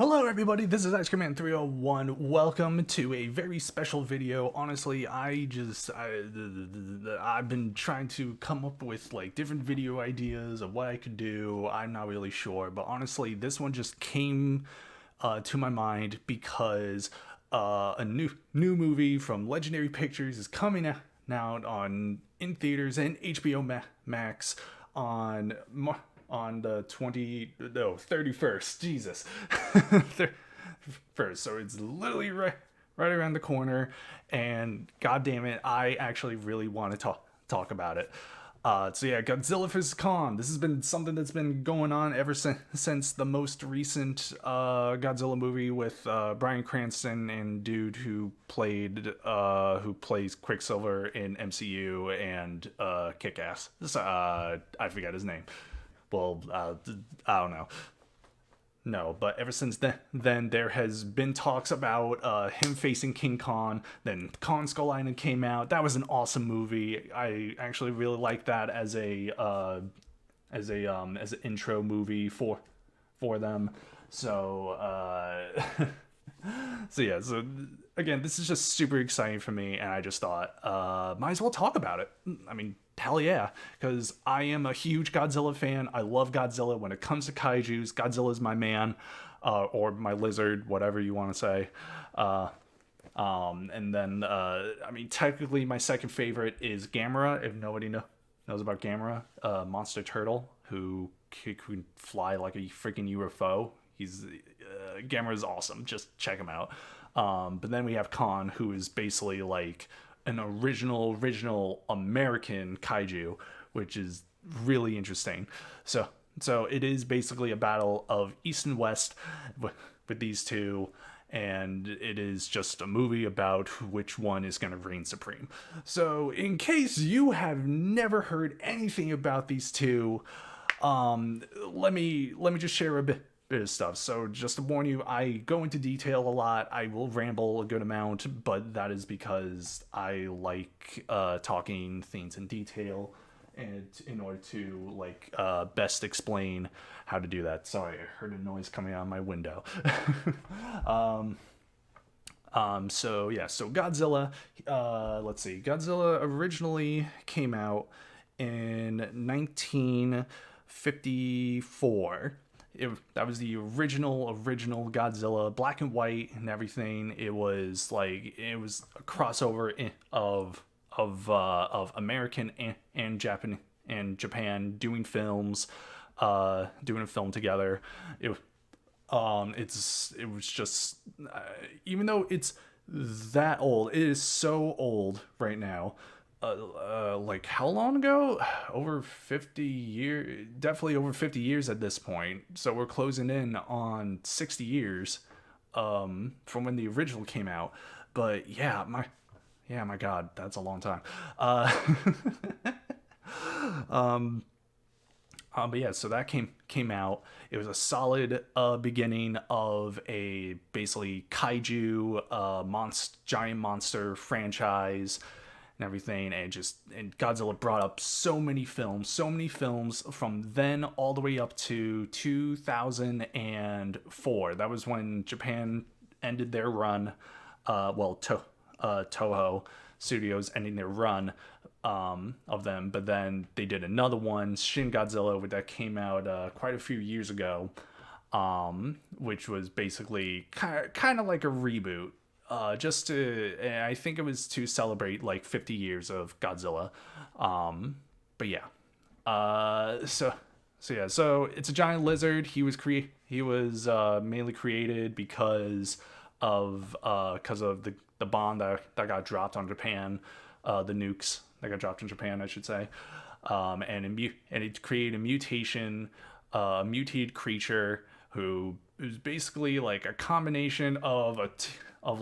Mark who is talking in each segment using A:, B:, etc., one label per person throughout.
A: Hello everybody, this is Ice Command 301. Welcome to a very special video. Honestly, I've been trying to come up with like different video ideas of what I could do. I'm not really sure, but honestly, this one just came to my mind because a new movie from Legendary Pictures is coming out on in theaters and HBO Max on the 31st. Jesus. First, so it's literally right around the corner, and god damn it, I actually really want to talk about it. So yeah, Godzilla vs. Kong. This has been something that's been going on ever since the most recent Godzilla movie with Bryan Cranston and dude who plays Quicksilver in MCU and Kick-Ass. I forget his name. Well, I don't know. No, but ever since then there has been talks about him facing King Kong. Then Kong Skull Island came out. That was an awesome movie. I actually really like that as an intro movie for them. So so again, this is just super exciting for me, and I just thought might as well talk about it. I mean, hell yeah, because I am a huge Godzilla fan. I love Godzilla. When it comes to kaijus, Godzilla is my man, or my lizard, whatever you want to say. And then I mean, technically, my second favorite is Gamera. If nobody knows about Gamera, monster turtle who can fly like a freaking UFO. He's Gamera is awesome. Just check him out. But then we have Khan, who is basically like an original American kaiju, which is really interesting. So it is basically a battle of East and West with these two, and it is just a movie about which one is going to reign supreme. So in case you have never heard anything about these two, let me just share a bit of stuff. So just to warn you, I go into detail a lot. I will ramble a good amount, but that is because I like talking things in detail, and in order to like best explain how to do that. Sorry, I heard a noise coming out of my window. So Godzilla, let's see. Godzilla originally came out in 1954. That was the original Godzilla, black and white and everything. It was a crossover of American and Japan doing films, doing a film together. It was just even though it's that old, it is so old right now. Like how long ago? Over 50 years, definitely over 50 years at this point. So we're closing in on 60 years from when the original came out. But my god, that's a long time. But yeah, so that came out. It was a solid beginning of a basically kaiju giant monster franchise and everything, and Godzilla brought up so many films from then all the way up to 2004. That was when Japan ended their run. Toho Studios ending their run of them, but then they did another one, Shin Godzilla, that came out quite a few years ago, which was basically kind of like a reboot. I think it was to celebrate like 50 years of Godzilla. But yeah. So it's a giant lizard. He was mainly created because of the bomb that got dropped on Japan, the nukes that got dropped in Japan, I should say. And it created a mutated creature who is basically like a combination of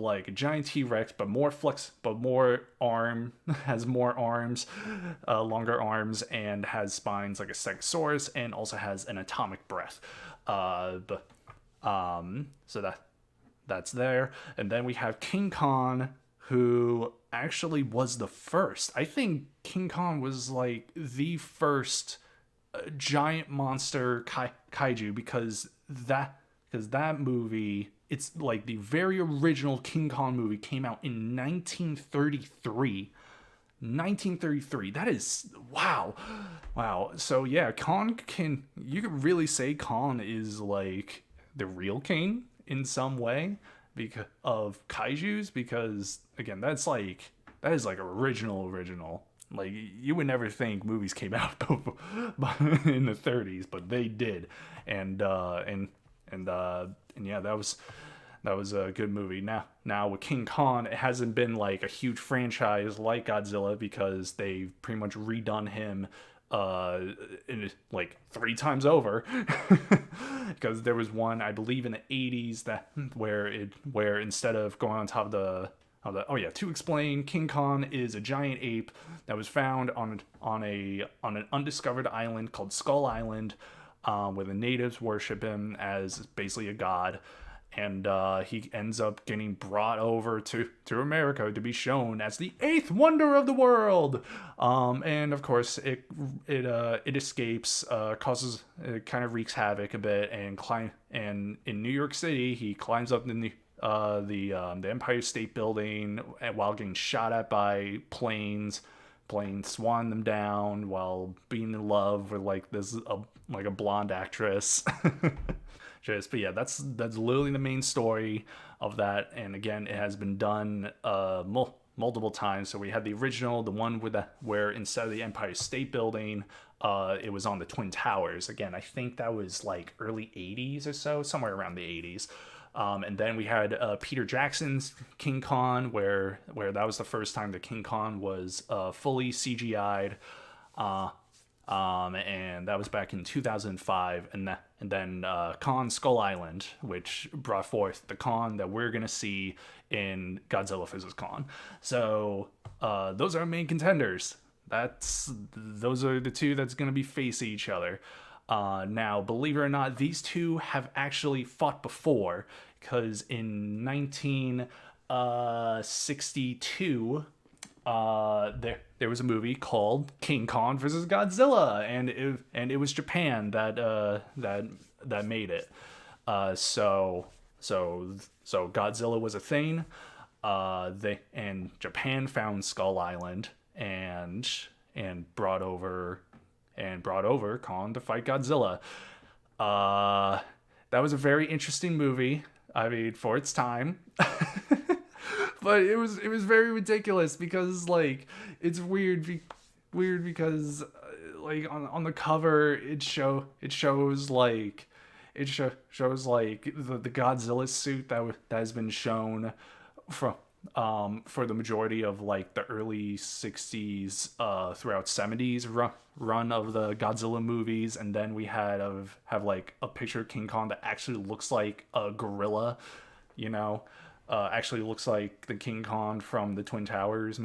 A: like a giant T-Rex, but more has more arms, longer arms, and has spines like a Stegosaurus, and also has an atomic breath. So that's there. And then we have King Kong, who actually was the first. I think King Kong was like the first giant monster kaiju, because because that movie, it's like the very original King Kong movie came out in 1933. 1933. That is wow. Wow. So yeah, you could really say Kong is like the real king in some way because of kaijus, because again, that is like original. Like you would never think movies came out in the 30s, but they did. And and yeah, that was a good movie. Now with King Kong, it hasn't been like a huge franchise like Godzilla because they've pretty much redone him like 3 times over. Because there was one, I believe, in the 80s that where instead of going on top of the oh yeah, to explain, King Kong is a giant ape that was found on an undiscovered island called Skull Island, where the natives worship him as basically a god. And he ends up getting brought over to America to be shown as the eighth wonder of the world. And of course, it escapes, causes, it kind of wreaks havoc a bit, and in New York City, he climbs up the Empire State Building while getting shot at by planes. Planes swan them down while being in love with like a blonde actress. But yeah, that's literally the main story of that. And again, it has been done multiple times. So we had the original, the one where instead of the Empire State Building, it was on the Twin Towers. Again, I think that was like early 80s or so, somewhere around the 80s. And then we had Peter Jackson's King Kong, where that was the first time that King Kong was fully CGI'd. And that was back in 2005, and then Kong Skull Island, which brought forth the Kong that we're gonna see in Godzilla vs. Kong. So those are our main contenders. Those are the two that's gonna be facing each other. Now, believe it or not, these two have actually fought before, because in 1962. There was a movie called King Kong vs. Godzilla, and it was Japan that made it. So Godzilla was a thing. Japan found Skull Island and brought over Kong to fight Godzilla. That was a very interesting movie. I mean, for its time. But it was very ridiculous because like it's weird because like on the cover it shows like the Godzilla suit that has been shown from for the majority of like the early 60s throughout 70s run of the Godzilla movies, and then we have like a picture of King Kong that actually looks like a gorilla, you know. Actually looks like the King Kong from the Twin Towers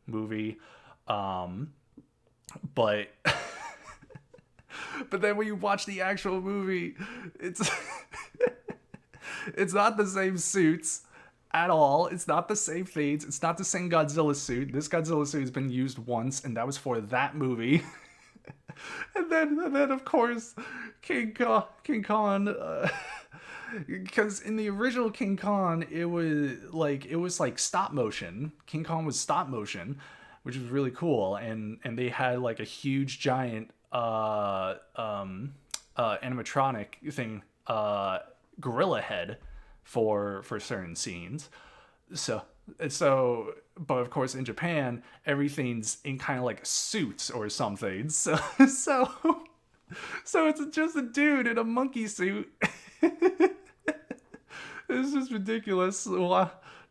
A: movie. But but then when you watch the actual movie, it's it's not the same suits at all. It's not the same things. It's not the same Godzilla suit. This Godzilla suit has been used once, and that was for that movie. and then of course King Kong because in the original King Kong, it was like stop motion. King Kong was stop motion, which was really cool, and they had like a huge giant animatronic thing, gorilla head for certain scenes. So but of course in Japan everything's in kind of like suits or something. So it's just a dude in a monkey suit. It's just ridiculous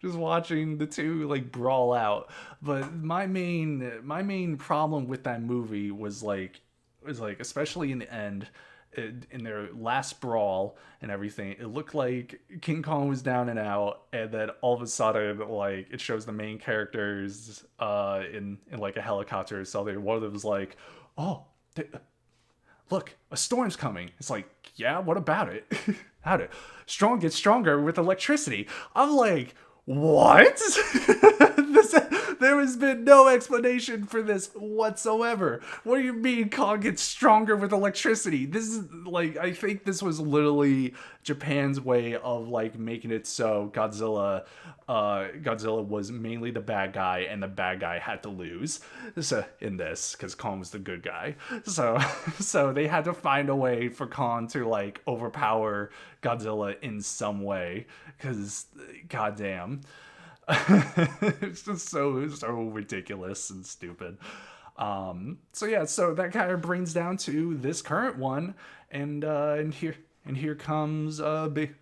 A: just watching the two like brawl out. But my main problem with that movie was like especially in the end, in their last brawl and everything, it looked like King Kong was down and out, and then all of a sudden like it shows the main characters in like a helicopter or something. One of them was like, oh, look, a storm's coming. It's like, yeah, what about it? How to strong gets stronger with electricity. I'm like, What? this, there has been no explanation for this whatsoever. What do you mean Kong gets stronger with electricity? This is like, I think this was literally Japan's way of like making it so Godzilla was mainly the bad guy and the bad guy had to lose. So in this, because Kong was the good guy. So so they had to find a way for Kong to like overpower Godzilla in some way. Because goddamn. It's just so ridiculous and stupid. So yeah, so that kind of brings down to this current one, and here comes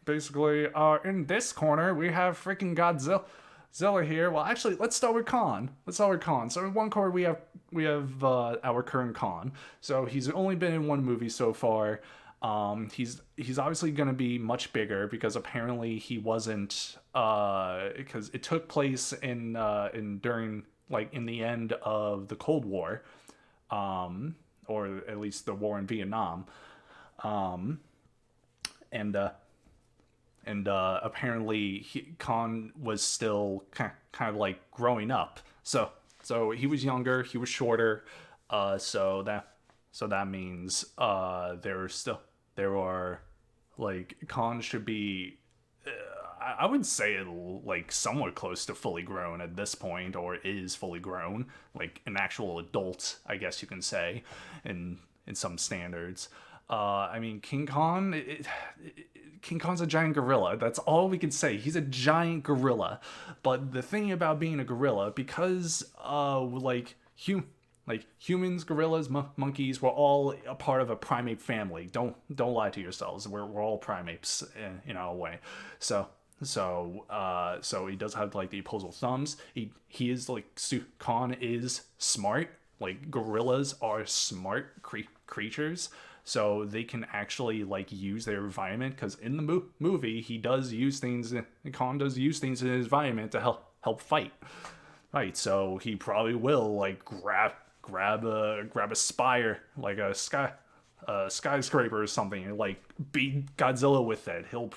A: basically in this corner we have freaking Godzilla here. Well, actually, let's start with Khan. So in one corner we have our current Khan. So he's only been in one movie so far. He's obviously going to be much bigger because apparently he wasn't because it took place in during like in the end of the Cold War, or at least the war in Vietnam, um, and apparently Khan was still kind of like growing up. So he was younger, he was shorter, so that means there are like Khan should be I would say like somewhat close to fully grown at this point, or is fully grown, like an actual adult, I guess you can say, in some standards. I mean, King Kong's a giant gorilla. That's all we can say. He's a giant gorilla. But the thing about being a gorilla, because like humans, gorillas, monkeys, we're all a part of a primate family. Don't lie to yourselves. We're all primates in our way. So he does have like the opposable thumbs. He is like Khan is smart. Like gorillas are smart creatures, so they can actually like use their environment. Because in the movie, he does use things. Khan does use things in his environment to help fight. Right, so he probably will like grab a spire, like a skyscraper or something, and like beat Godzilla with it. He'll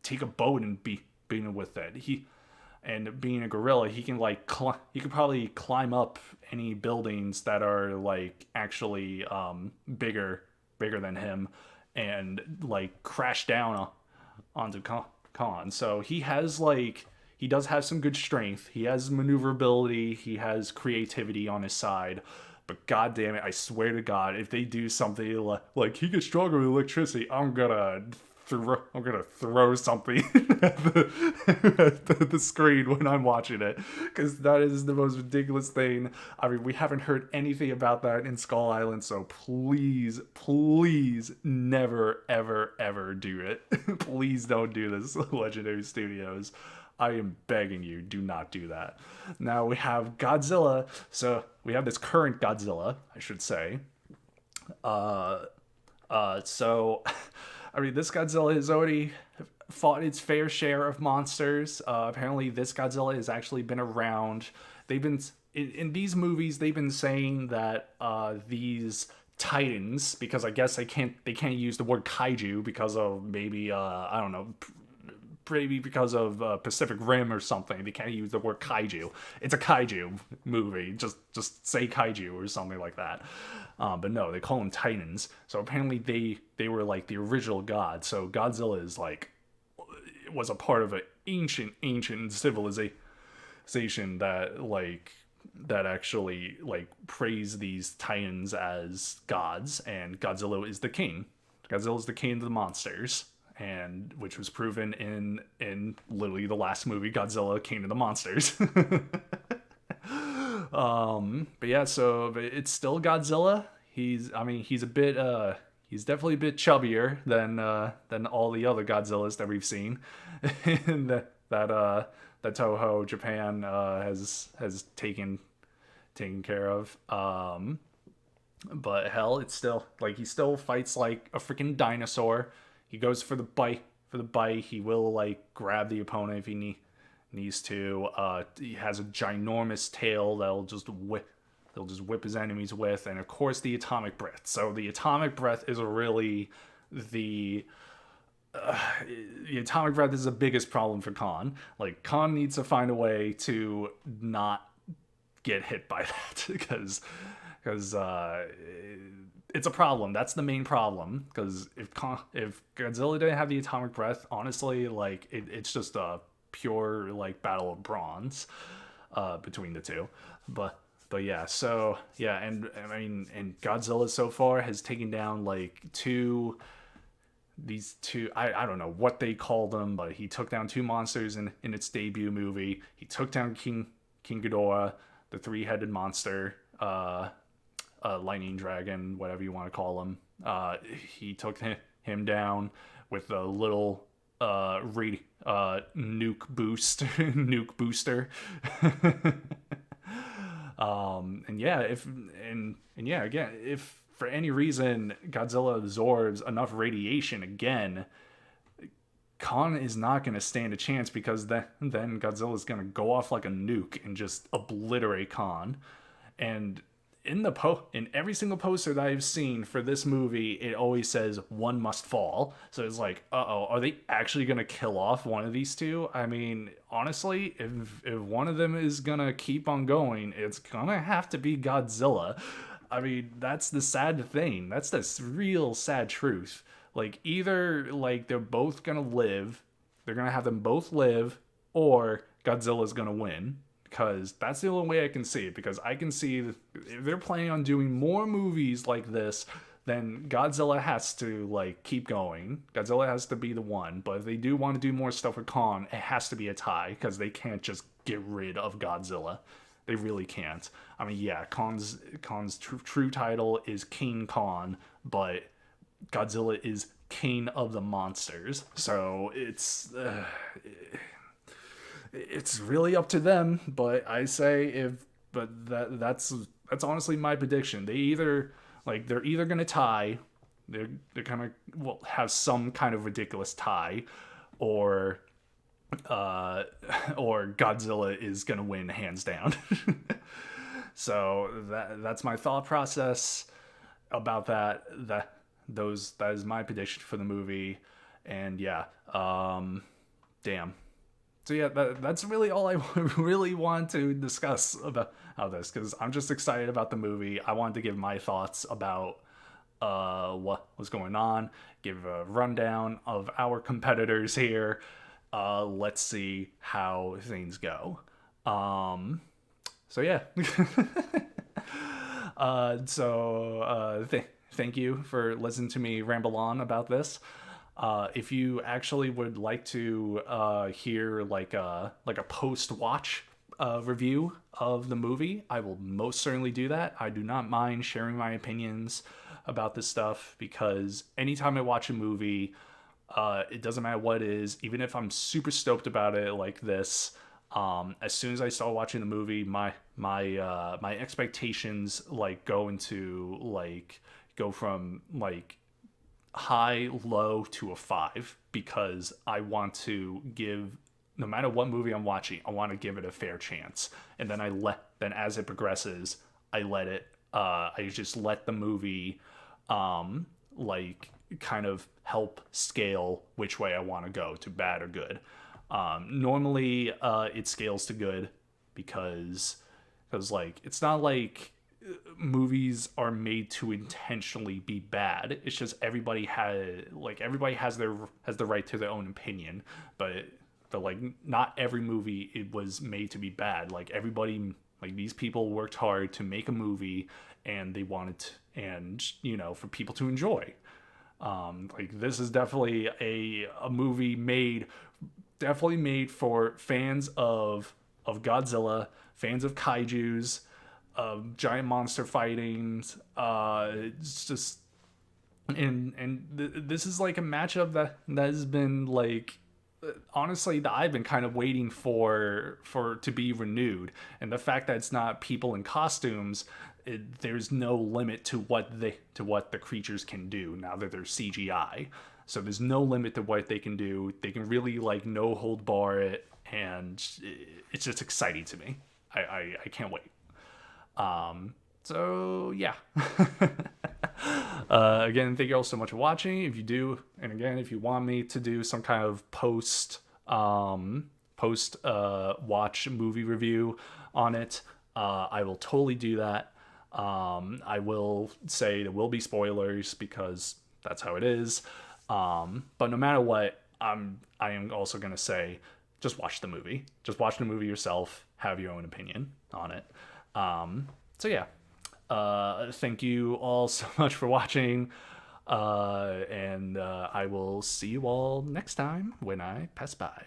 A: take a boat and beat him with it. And being a gorilla, he can like he could probably climb up any buildings that are like actually bigger than him, and like crash down onto Khan. So he does have some good strength. He has maneuverability. He has creativity on his side. But god damn it, I swear to God, if they do something like he gets stronger with electricity, I'm gonna throw something at the screen when I'm watching it, because that is the most ridiculous thing. I mean, we haven't heard anything about that in Skull Island, so please never ever do it. Please don't do this, Legendary Studios. I am begging you, do not do that. Now we have Godzilla. So we have this current Godzilla, I should say. So I mean, this Godzilla has already fought its fair share of monsters. Apparently, this Godzilla has actually been around. They've been in these movies. They've been saying that these titans, because I guess they can't use the word kaiju because of maybe I don't know, maybe because of Pacific Rim or something. They can't use the word kaiju. It's a kaiju movie. Just say kaiju or something like that. But no, they call them titans. So apparently they were like the original god. So Godzilla is like was a part of an ancient civilization that actually like praise these titans as gods, and Godzilla is the king. Godzilla is the king of the monsters, and which was proven in literally the last movie, Godzilla King of the Monsters. But yeah, so it's still Godzilla. He's definitely a bit chubbier than all the other Godzillas that we've seen that Toho Japan has taken care of. But hell, it's still like he still fights like a freaking dinosaur. He goes for the bite. He will like grab the opponent if he needs to. He has a ginormous tail that'll just whip his enemies with, and of course the atomic breath. So the atomic breath is really the the atomic breath is the biggest problem for Khan. Like, Khan needs to find a way to not get hit by that because it's a problem. That's the main problem. Because if Godzilla didn't have the atomic breath, honestly, like it's just a pure like battle of bronze between the two. But yeah, so yeah, and I mean, and Godzilla so far has taken down like these two, I don't know what they call them, but he took down two monsters in its debut movie. He took down King Ghidorah, the three-headed monster, lightning dragon, whatever you want to call him. He took him down with a little nuke booster. And yeah, and yeah, again, if for any reason Godzilla absorbs enough radiation again, Khan is not going to stand a chance, because then Godzilla is going to go off like a nuke and just obliterate Khan. And in every single poster that I've seen for this movie, it always says one must fall. So it's like, uh-oh, are they actually gonna kill off one of these two? I mean, honestly, if one of them is gonna keep on going, it's gonna have to be Godzilla. I mean, that's the sad thing. That's the real sad truth. Like, either like they're both gonna live, they're gonna have them both live, or Godzilla's gonna win, because that's the only way I can see it. Because I can see if they're planning on doing more movies like this, then Godzilla has to like keep going. Godzilla has to be the one. But if they do want to do more stuff with Kong, it has to be a tie, because they can't just get rid of Godzilla. They really can't. I mean, yeah, Kong's true title is King Kong, but Godzilla is King of the Monsters. So it's really up to them. But I say that's honestly my prediction. They're either gonna tie, they're gonna have some kind of ridiculous tie, or Godzilla is gonna win hands down. So that's my thought process about that. That is my prediction for the movie. And yeah, damn. So yeah, that's really all I really want to discuss about this, because I'm just excited about the movie. I wanted to give my thoughts about what was going on, give a rundown of our competitors here. Let's see how things go. So yeah. Thank you for listening to me ramble on about this. If you actually would like to hear like a post-watch review of the movie, I will most certainly do that. I do not mind sharing my opinions about this stuff, because anytime I watch a movie, it doesn't matter what it is, even if I'm super stoked about it like this, as soon as I start watching the movie, my expectations like go from like high, low to a 5, because I want to give, no matter what movie I'm watching, I want to give it a fair chance. And then then as it progresses, I just let the movie like kind of help scale which way I want to go, to bad or good. Normally it scales to good, because like it's not like movies are made to intentionally be bad. It's just everybody has the right to their own opinion, but like not every movie it was made to be bad. Like everybody, like these people worked hard to make a movie, and they wanted to, and for people to enjoy. Like this is definitely a movie made for fans of Godzilla, fans of kaijus, of giant monster fightings. It's just this is like a matchup that has been like, honestly, that I've been kind of waiting for to be renewed. And the fact that it's not people in costumes, there's no limit to what the creatures can do now that they're CGI. So there's no limit to what they can do. They can really like no hold bar it, and it's just exciting to me. I can't wait. So yeah. Again, thank you all so much for watching. If you do, and again, if you want me to do some kind of post watch movie review on it, I will totally do that. I will say there will be spoilers because that's how it is. But no matter what, I am also gonna say just watch the movie. Just watch the movie yourself. Have your own opinion on it. So yeah, thank you all so much for watching. And I will see you all next time when I pass by.